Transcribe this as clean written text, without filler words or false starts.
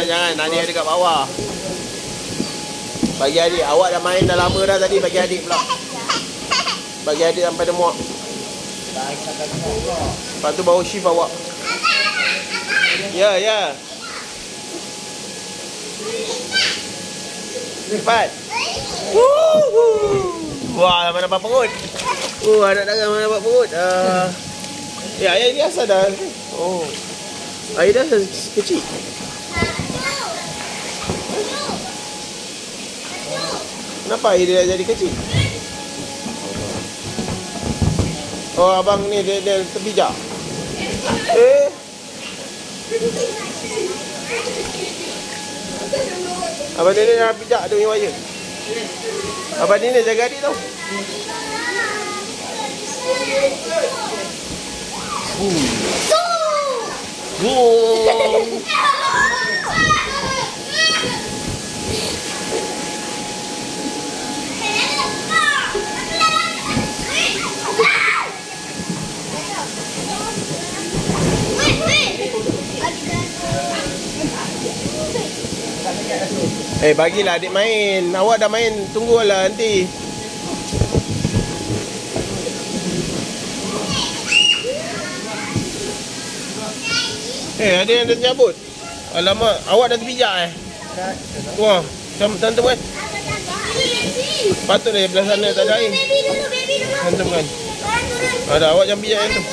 Jangan. Nani ada kat bawah. Bagi adik. Awak dah main dah lama dah tadi. Bagi adik pula. Bagi adik sampai dia muak. Lepas tu baru shift awak. Ya. Cepat. Wah, mana dapat perut. Anak tangan mana dapat perut. Ayah ni asal dah. Ayah dah kecil. Kenapa air dia jadi kecil? Abang ni dia terpijak. Abang ni dah pijak dia punya wire. Abang ni jaga adik tau. Bagilah adik main. Awak dah main, tunggulah nanti. Ada yang dah tercabut. Alamak, awak dah terpijak Wah, tantum kan? Patut dah belah sana tak ada air. Tantum kan? Ada, awak jangan pijak yang tu.